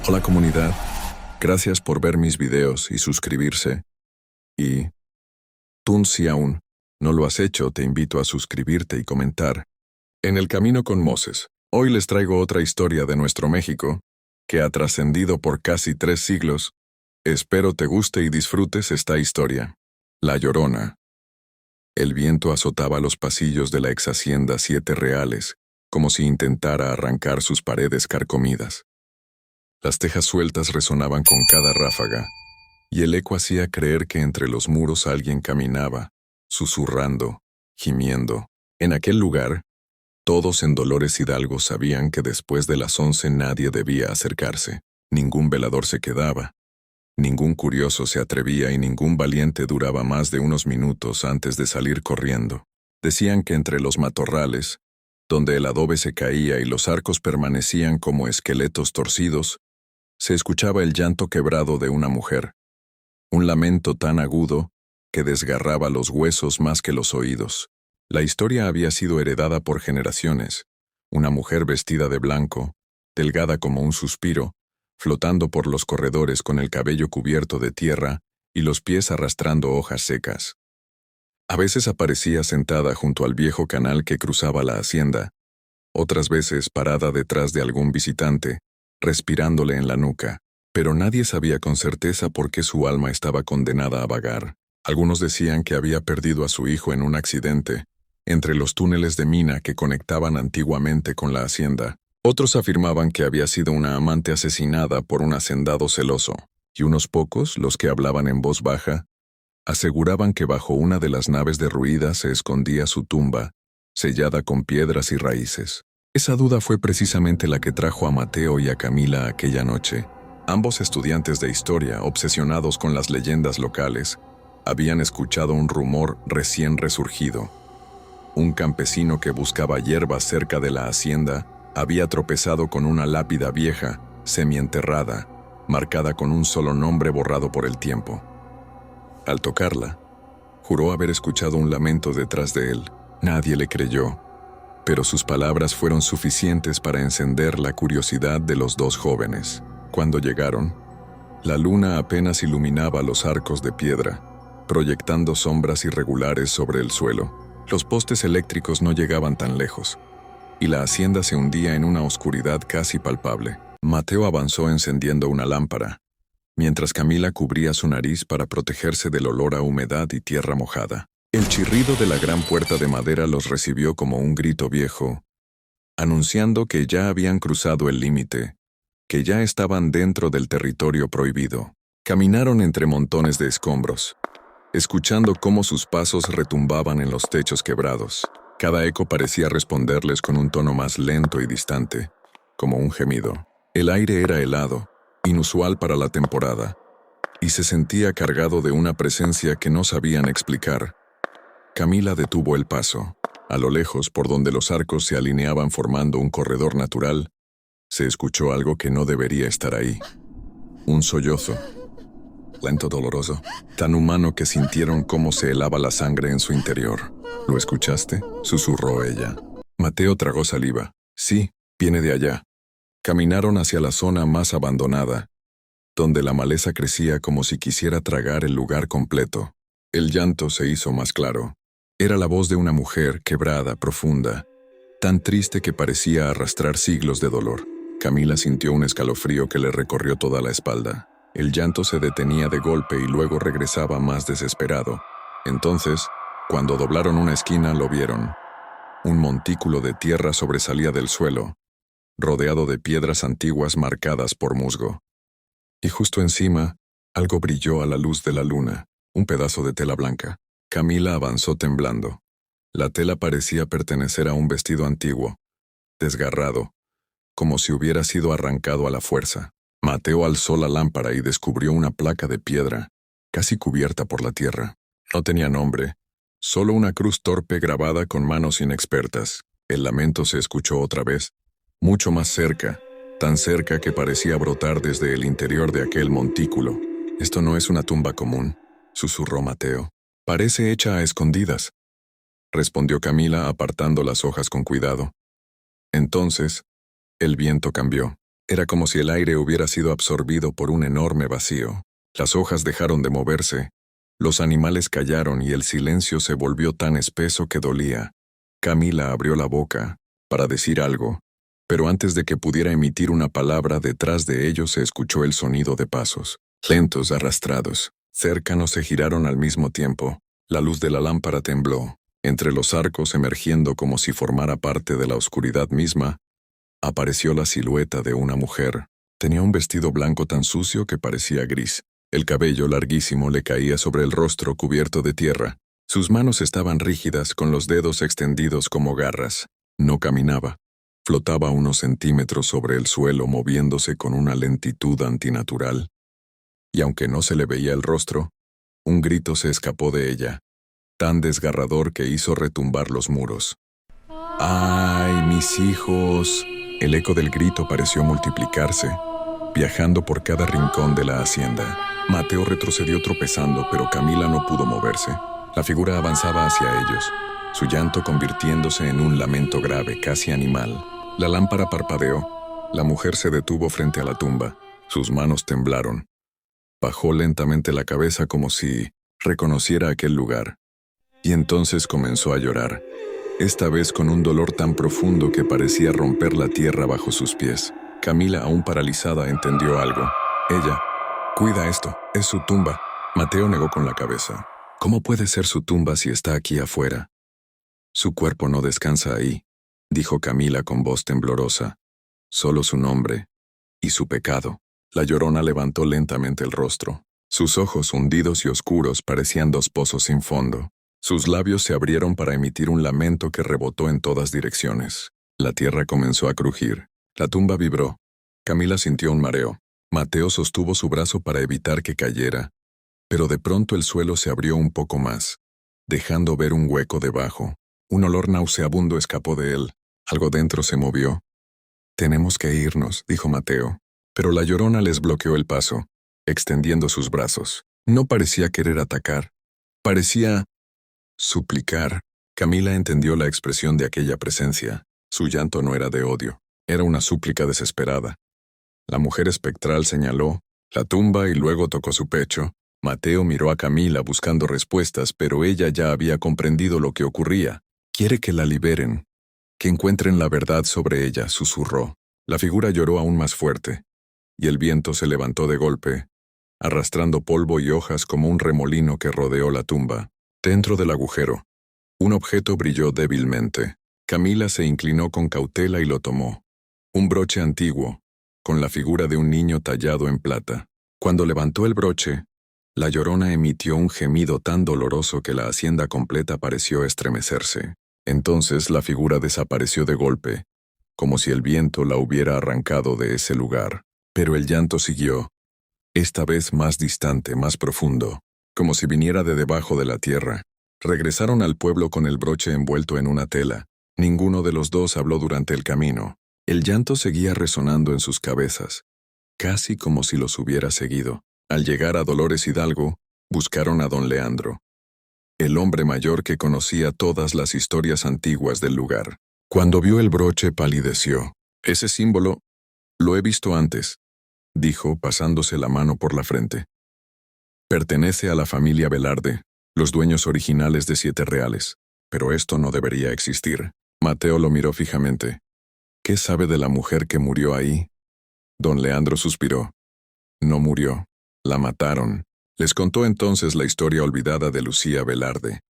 Hola comunidad, gracias por ver mis videos y suscribirse. Y tú si aún no lo has hecho, te invito a suscribirte y comentar. En el camino con Moses, hoy les traigo otra historia de nuestro México, que ha trascendido por casi 3 siglos. Espero te guste y disfrutes esta historia. La Llorona. El viento azotaba los pasillos de la ex hacienda Siete Reales, como si intentara arrancar sus paredes carcomidas. Las tejas sueltas resonaban con cada ráfaga, y el eco hacía creer que entre los muros alguien caminaba, susurrando, gimiendo. En aquel lugar, todos en Dolores Hidalgo sabían que después de las 11 nadie debía acercarse. Ningún velador se quedaba, ningún curioso se atrevía y ningún valiente duraba más de unos minutos antes de salir corriendo. Decían que entre los matorrales, donde el adobe se caía y los arcos permanecían como esqueletos torcidos, se escuchaba el llanto quebrado de una mujer, un lamento tan agudo que desgarraba los huesos más que los oídos. La historia había sido heredada por generaciones. Una mujer vestida de blanco, delgada como un suspiro, flotando por los corredores con el cabello cubierto de tierra y los pies arrastrando hojas secas. A veces aparecía sentada junto al viejo canal que cruzaba la hacienda, otras veces parada detrás de algún visitante, respirándole en la nuca, pero nadie sabía con certeza por qué su alma estaba condenada a vagar. Algunos decían que había perdido a su hijo en un accidente, entre los túneles de mina que conectaban antiguamente con la hacienda. Otros afirmaban que había sido una amante asesinada por un hacendado celoso, y unos pocos, los que hablaban en voz baja, aseguraban que bajo una de las naves derruidas se escondía su tumba, sellada con piedras y raíces. Esa duda fue precisamente la que trajo a Mateo y a Camila aquella noche. Ambos estudiantes de historia, obsesionados con las leyendas locales, habían escuchado un rumor recién resurgido. Un campesino que buscaba hierbas cerca de la hacienda había tropezado con una lápida vieja, semienterrada, marcada con un solo nombre borrado por el tiempo. Al tocarla, juró haber escuchado un lamento detrás de él. Nadie le creyó, pero sus palabras fueron suficientes para encender la curiosidad de los dos jóvenes. Cuando llegaron, la luna apenas iluminaba los arcos de piedra, proyectando sombras irregulares sobre el suelo. Los postes eléctricos no llegaban tan lejos, y la hacienda se hundía en una oscuridad casi palpable. Mateo avanzó encendiendo una lámpara, mientras Camila cubría su nariz para protegerse del olor a humedad y tierra mojada. El chirrido de la gran puerta de madera los recibió como un grito viejo, anunciando que ya habían cruzado el límite, que ya estaban dentro del territorio prohibido. Caminaron entre montones de escombros, escuchando cómo sus pasos retumbaban en los techos quebrados. Cada eco parecía responderles con un tono más lento y distante, como un gemido. El aire era helado, inusual para la temporada, y se sentía cargado de una presencia que no sabían explicar. Camila detuvo el paso. A lo lejos, por donde los arcos se alineaban formando un corredor natural, se escuchó algo que no debería estar ahí. Un sollozo, lento, doloroso, tan humano que sintieron cómo se helaba la sangre en su interior. ¿Lo escuchaste?, susurró ella. Mateo tragó saliva. Sí, viene de allá. Caminaron hacia la zona más abandonada, donde la maleza crecía como si quisiera tragar el lugar completo. El llanto se hizo más claro. Era la voz de una mujer quebrada, profunda, tan triste que parecía arrastrar siglos de dolor. Camila sintió un escalofrío que le recorrió toda la espalda. El llanto se detenía de golpe y luego regresaba más desesperado. Entonces, cuando doblaron una esquina, lo vieron. Un montículo de tierra sobresalía del suelo, rodeado de piedras antiguas marcadas por musgo. Y justo encima, algo brilló a la luz de la luna, un pedazo de tela blanca. Camila avanzó temblando. La tela parecía pertenecer a un vestido antiguo, desgarrado, como si hubiera sido arrancado a la fuerza. Mateo alzó la lámpara y descubrió una placa de piedra, casi cubierta por la tierra. No tenía nombre, solo una cruz torpe grabada con manos inexpertas. El lamento se escuchó otra vez, mucho más cerca, tan cerca que parecía brotar desde el interior de aquel montículo. «Esto no es una tumba común», susurró Mateo. «Parece hecha a escondidas», respondió Camila apartando las hojas con cuidado. Entonces, el viento cambió. Era como si el aire hubiera sido absorbido por un enorme vacío. Las hojas dejaron de moverse, los animales callaron y el silencio se volvió tan espeso que dolía. Camila abrió la boca para decir algo, pero antes de que pudiera emitir una palabra, detrás de ellos se escuchó el sonido de pasos, lentos, arrastrados. Cercanos se giraron al mismo tiempo. La luz de la lámpara tembló. Entre los arcos, emergiendo como si formara parte de la oscuridad misma, apareció la silueta de una mujer. Tenía un vestido blanco tan sucio que parecía gris. El cabello larguísimo le caía sobre el rostro cubierto de tierra. Sus manos estaban rígidas, con los dedos extendidos como garras. No caminaba. Flotaba unos centímetros sobre el suelo, moviéndose con una lentitud antinatural. Y aunque no se le veía el rostro, un grito se escapó de ella, tan desgarrador que hizo retumbar los muros. ¡Ay, mis hijos! El eco del grito pareció multiplicarse, viajando por cada rincón de la hacienda. Mateo retrocedió tropezando, pero Camila no pudo moverse. La figura avanzaba hacia ellos, su llanto convirtiéndose en un lamento grave, casi animal. La lámpara parpadeó. La mujer se detuvo frente a la tumba. Sus manos temblaron. Bajó lentamente la cabeza como si reconociera aquel lugar. Y entonces comenzó a llorar, esta vez con un dolor tan profundo que parecía romper la tierra bajo sus pies. Camila, aún paralizada, entendió algo. Ella, cuida esto, es su tumba. Mateo negó con la cabeza. ¿Cómo puede ser su tumba si está aquí afuera? Su cuerpo no descansa ahí, dijo Camila con voz temblorosa. Solo su nombre y su pecado. La Llorona levantó lentamente el rostro. Sus ojos hundidos y oscuros parecían dos pozos sin fondo. Sus labios se abrieron para emitir un lamento que rebotó en todas direcciones. La tierra comenzó a crujir. La tumba vibró. Camila sintió un mareo. Mateo sostuvo su brazo para evitar que cayera, pero de pronto el suelo se abrió un poco más, dejando ver un hueco debajo. Un olor nauseabundo escapó de él. Algo dentro se movió. «Tenemos que irnos», dijo Mateo. Pero la Llorona les bloqueó el paso, extendiendo sus brazos. No parecía querer atacar. Parecía suplicar. Camila entendió la expresión de aquella presencia. Su llanto no era de odio. Era una súplica desesperada. La mujer espectral señaló la tumba y luego tocó su pecho. Mateo miró a Camila buscando respuestas, pero ella ya había comprendido lo que ocurría. «Quiere que la liberen, que encuentren la verdad sobre ella», susurró. La figura lloró aún más fuerte, y el viento se levantó de golpe, arrastrando polvo y hojas como un remolino que rodeó la tumba. Dentro del agujero, un objeto brilló débilmente. Camila se inclinó con cautela y lo tomó. Un broche antiguo, con la figura de un niño tallado en plata. Cuando levantó el broche, la Llorona emitió un gemido tan doloroso que la hacienda completa pareció estremecerse. Entonces la figura desapareció de golpe, como si el viento la hubiera arrancado de ese lugar. Pero el llanto siguió, esta vez más distante, más profundo, como si viniera de debajo de la tierra. Regresaron al pueblo con el broche envuelto en una tela. Ninguno de los dos habló durante el camino. El llanto seguía resonando en sus cabezas, casi como si los hubiera seguido. Al llegar a Dolores Hidalgo, buscaron a don Leandro, el hombre mayor que conocía todas las historias antiguas del lugar. Cuando vio el broche palideció. «Ese símbolo, lo he visto antes», dijo pasándose la mano por la frente. «Pertenece a la familia Velarde, los dueños originales de 7 reales, pero esto no debería existir». Mateo lo miró fijamente. «¿Qué sabe de la mujer que murió ahí?» Don Leandro suspiró. «No murió, la mataron». Les contó entonces la historia olvidada de Lucía Velarde,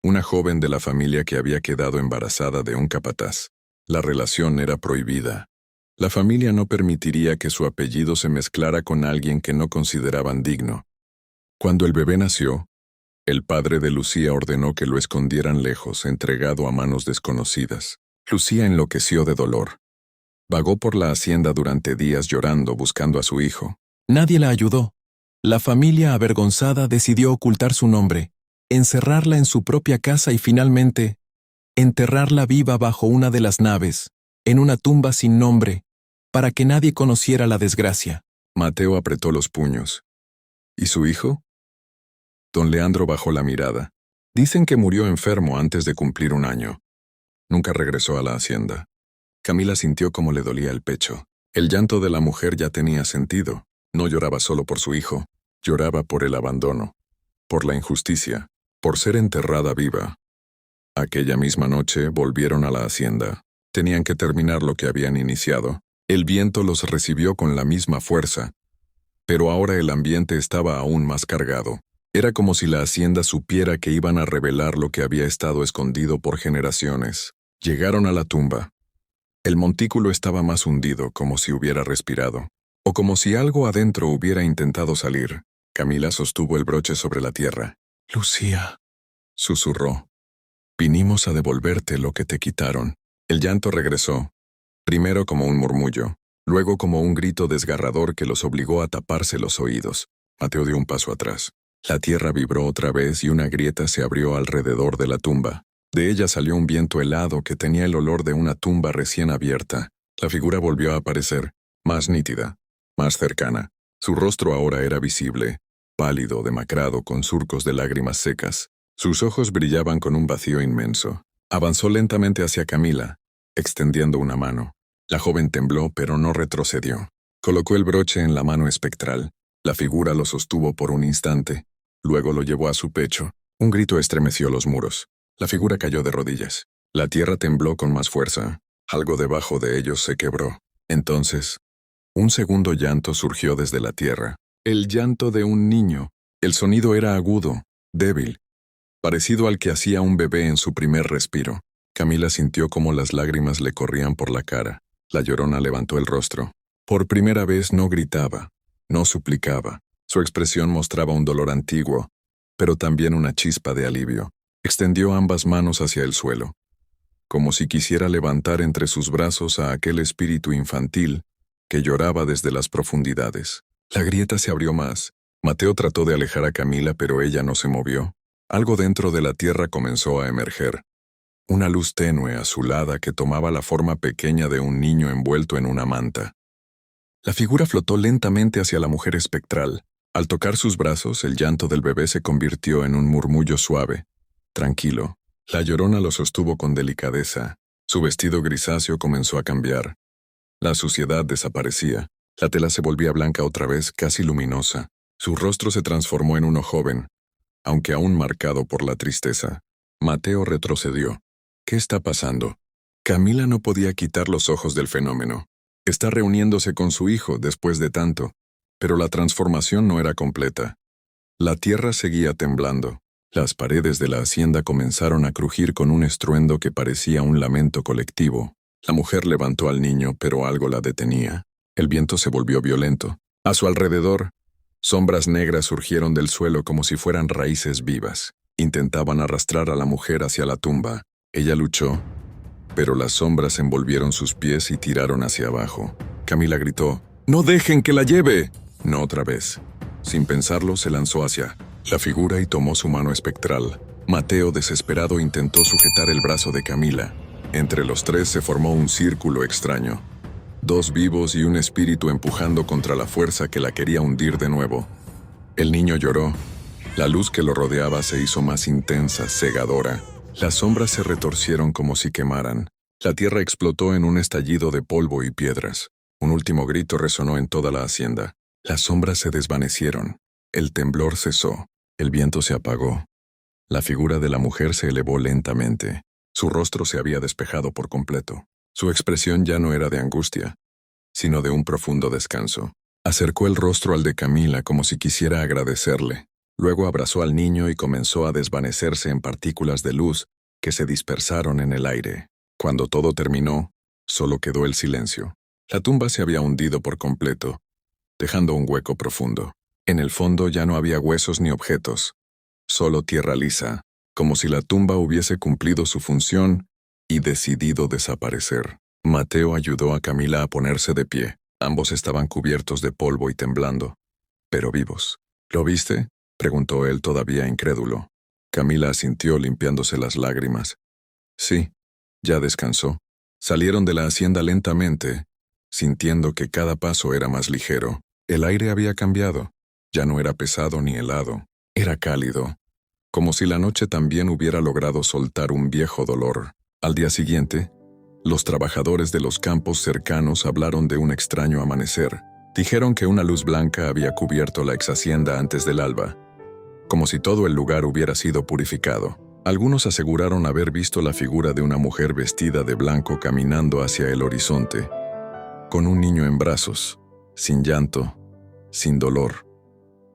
una joven de la familia que había quedado embarazada de un capataz. La relación era prohibida. La familia no permitiría que su apellido se mezclara con alguien que no consideraban digno. Cuando el bebé nació, el padre de Lucía ordenó que lo escondieran lejos, entregado a manos desconocidas. Lucía enloqueció de dolor. Vagó por la hacienda durante días llorando, buscando a su hijo. Nadie la ayudó. La familia, avergonzada, decidió ocultar su nombre, encerrarla en su propia casa y finalmente enterrarla viva bajo una de las naves, en una tumba sin nombre, para que nadie conociera la desgracia. Mateo apretó los puños. ¿Y su hijo? Don Leandro bajó la mirada. Dicen que murió enfermo antes de cumplir 1 año. Nunca regresó a la hacienda. Camila sintió cómo le dolía el pecho. El llanto de la mujer ya tenía sentido. No lloraba solo por su hijo, lloraba por el abandono, por la injusticia, por ser enterrada viva. Aquella misma noche volvieron a la hacienda. Tenían que terminar lo que habían iniciado. El viento los recibió con la misma fuerza, pero ahora el ambiente estaba aún más cargado. Era como si la hacienda supiera que iban a revelar lo que había estado escondido por generaciones. Llegaron a la tumba. El montículo estaba más hundido, como si hubiera respirado, o como si algo adentro hubiera intentado salir. Camila sostuvo el broche sobre la tierra. «Lucía», susurró, «vinimos a devolverte lo que te quitaron». El llanto regresó, primero como un murmullo, luego como un grito desgarrador que los obligó a taparse los oídos. Mateo dio un paso atrás. La tierra vibró otra vez y una grieta se abrió alrededor de la tumba. De ella salió un viento helado que tenía el olor de una tumba recién abierta. La figura volvió a aparecer, más nítida, más cercana. Su rostro ahora era visible, pálido, demacrado, con surcos de lágrimas secas. Sus ojos brillaban con un vacío inmenso. Avanzó lentamente hacia Camila, extendiendo una mano. La joven tembló, pero no retrocedió. Colocó el broche en la mano espectral. La figura lo sostuvo por un instante. Luego lo llevó a su pecho. Un grito estremeció los muros. La figura cayó de rodillas. La tierra tembló con más fuerza. Algo debajo de ellos se quebró. Entonces, un segundo llanto surgió desde la tierra. El llanto de un niño. El sonido era agudo, débil, parecido al que hacía un bebé en su primer respiro. Camila sintió cómo las lágrimas le corrían por la cara. La llorona levantó el rostro. Por primera vez no gritaba, no suplicaba. Su expresión mostraba un dolor antiguo, pero también una chispa de alivio. Extendió ambas manos hacia el suelo, como si quisiera levantar entre sus brazos a aquel espíritu infantil que lloraba desde las profundidades. La grieta se abrió más. Mateo trató de alejar a Camila, pero ella no se movió. Algo dentro de la tierra comenzó a emerger. Una luz tenue, azulada, que tomaba la forma pequeña de un niño envuelto en una manta. La figura flotó lentamente hacia la mujer espectral. Al tocar sus brazos, el llanto del bebé se convirtió en un murmullo suave, tranquilo. La llorona lo sostuvo con delicadeza. Su vestido grisáceo comenzó a cambiar. La suciedad desaparecía. La tela se volvía blanca otra vez, casi luminosa. Su rostro se transformó en uno joven, aunque aún marcado por la tristeza. Mateo retrocedió. ¿Qué está pasando? Camila no podía quitar los ojos del fenómeno. Está reuniéndose con su hijo después de tanto, pero la transformación no era completa. La tierra seguía temblando. Las paredes de la hacienda comenzaron a crujir con un estruendo que parecía un lamento colectivo. La mujer levantó al niño, pero algo la detenía. El viento se volvió violento. A su alrededor, sombras negras surgieron del suelo como si fueran raíces vivas. Intentaban arrastrar a la mujer hacia la tumba. Ella luchó, pero las sombras envolvieron sus pies y tiraron hacia abajo. Camila gritó, «¡No dejen que la lleve!». No otra vez. Sin pensarlo, se lanzó hacia la figura y tomó su mano espectral. Mateo, desesperado, intentó sujetar el brazo de Camila. Entre los tres se formó un círculo extraño. Dos vivos y un espíritu empujando contra la fuerza que la quería hundir de nuevo. El niño lloró. La luz que lo rodeaba se hizo más intensa, cegadora. Las sombras se retorcieron como si quemaran. La tierra explotó en un estallido de polvo y piedras. Un último grito resonó en toda la hacienda. Las sombras se desvanecieron. El temblor cesó. El viento se apagó. La figura de la mujer se elevó lentamente. Su rostro se había despejado por completo. Su expresión ya no era de angustia, sino de un profundo descanso. Acercó el rostro al de Camila como si quisiera agradecerle. Luego abrazó al niño y comenzó a desvanecerse en partículas de luz que se dispersaron en el aire. Cuando todo terminó, solo quedó el silencio. La tumba se había hundido por completo, dejando un hueco profundo. En el fondo ya no había huesos ni objetos, solo tierra lisa, como si la tumba hubiese cumplido su función y decidido desaparecer. Mateo ayudó a Camila a ponerse de pie. Ambos estaban cubiertos de polvo y temblando, pero vivos. ¿Lo viste?, preguntó él todavía incrédulo. Camila asintió limpiándose las lágrimas. Sí, ya descansó. Salieron de la hacienda lentamente, sintiendo que cada paso era más ligero. El aire había cambiado. Ya no era pesado ni helado. Era cálido, como si la noche también hubiera logrado soltar un viejo dolor. Al día siguiente, Los trabajadores de los campos cercanos hablaron de un extraño amanecer. Dijeron que una luz blanca había cubierto la exhacienda antes del alba, como si todo el lugar hubiera sido purificado. Algunos aseguraron haber visto la figura de una mujer vestida de blanco caminando hacia el horizonte, con un niño en brazos, sin llanto, sin dolor,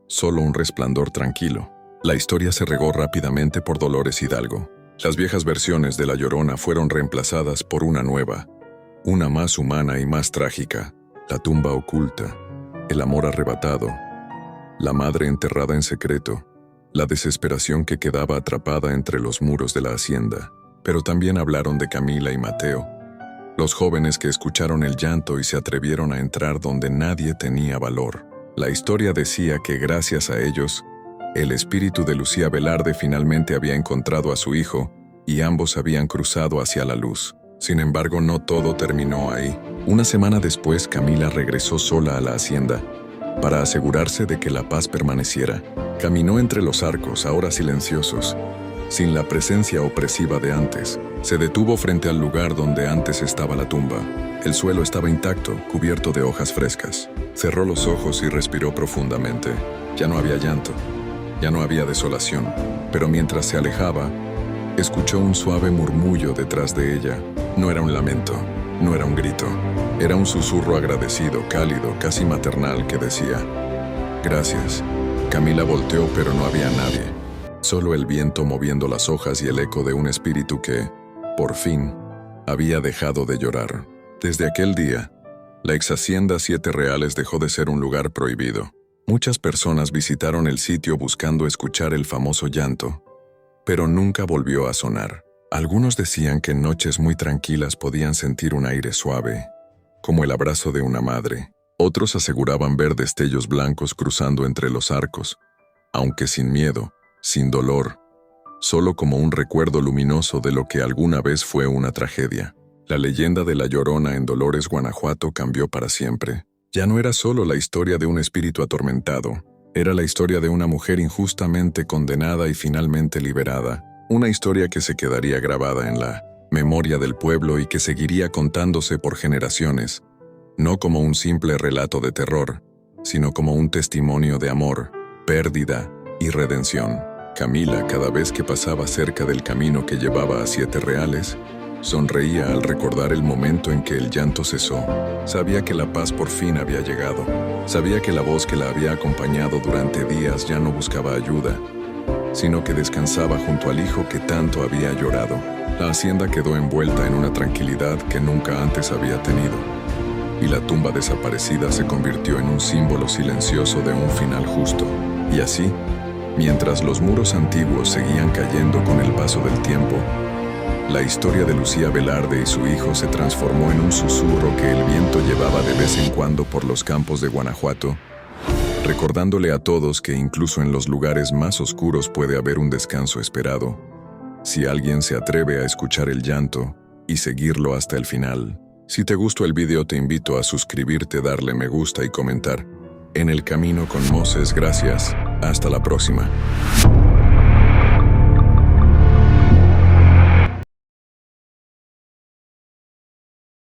solo un resplandor tranquilo. La historia se regó rápidamente por Dolores Hidalgo. Las viejas versiones de La Llorona fueron reemplazadas por una nueva, una más humana y más trágica: la tumba oculta, el amor arrebatado, la madre enterrada en secreto, la desesperación que quedaba atrapada entre los muros de la hacienda. Pero también hablaron de Camila y Mateo, los jóvenes que escucharon el llanto y se atrevieron a entrar donde nadie tenía valor. La historia decía que gracias a ellos, el espíritu de Lucía Velarde finalmente había encontrado a su hijo y ambos habían cruzado hacia la luz. Sin embargo, no todo terminó ahí. Una semana después, Camila regresó sola a la hacienda para asegurarse de que la paz permaneciera. Caminó entre los arcos, ahora silenciosos, sin la presencia opresiva de antes. Se detuvo frente al lugar donde antes estaba la tumba. El suelo estaba intacto, cubierto de hojas frescas. Cerró los ojos y respiró profundamente. Ya no había llanto, ya no había desolación, pero mientras se alejaba, escuchó un suave murmullo detrás de ella. No era un lamento, no era un grito, era un susurro agradecido, cálido, casi maternal, que decía: «Gracias». Camila volteó, pero no había nadie. Solo el viento moviendo las hojas y el eco de un espíritu que, por fin, había dejado de llorar. Desde aquel día, la exhacienda Siete Reales dejó de ser un lugar prohibido. Muchas personas visitaron el sitio buscando escuchar el famoso llanto, pero nunca volvió a sonar. Algunos decían que en noches muy tranquilas podían sentir un aire suave, como el abrazo de una madre. Otros aseguraban ver destellos blancos cruzando entre los arcos, aunque sin miedo, sin dolor, solo como un recuerdo luminoso de lo que alguna vez fue una tragedia. La leyenda de La Llorona en Dolores, Guanajuato, cambió para siempre. Ya no era solo la historia de un espíritu atormentado, era la historia de una mujer injustamente condenada y finalmente liberada. Una historia que se quedaría grabada en la memoria del pueblo y que seguiría contándose por generaciones, no como un simple relato de terror, sino como un testimonio de amor, pérdida y redención. Camila, cada vez que pasaba cerca del camino que llevaba a Siete Reales, sonreía al recordar el momento en que el llanto cesó. Sabía que la paz por fin había llegado. Sabía que la voz que la había acompañado durante días ya no buscaba ayuda, sino que descansaba junto al hijo que tanto había llorado. La hacienda quedó envuelta en una tranquilidad que nunca antes había tenido, y la tumba desaparecida se convirtió en un símbolo silencioso de un final justo. Y así, mientras los muros antiguos seguían cayendo con el paso del tiempo, la historia de Lucía Velarde y su hijo se transformó en un susurro que el viento llevaba de vez en cuando por los campos de Guanajuato, recordándole a todos que incluso en los lugares más oscuros puede haber un descanso esperado, si alguien se atreve a escuchar el llanto y seguirlo hasta el final. Si te gustó el video, te invito a suscribirte, darle me gusta y comentar. En el camino con Moses, gracias. Hasta la próxima.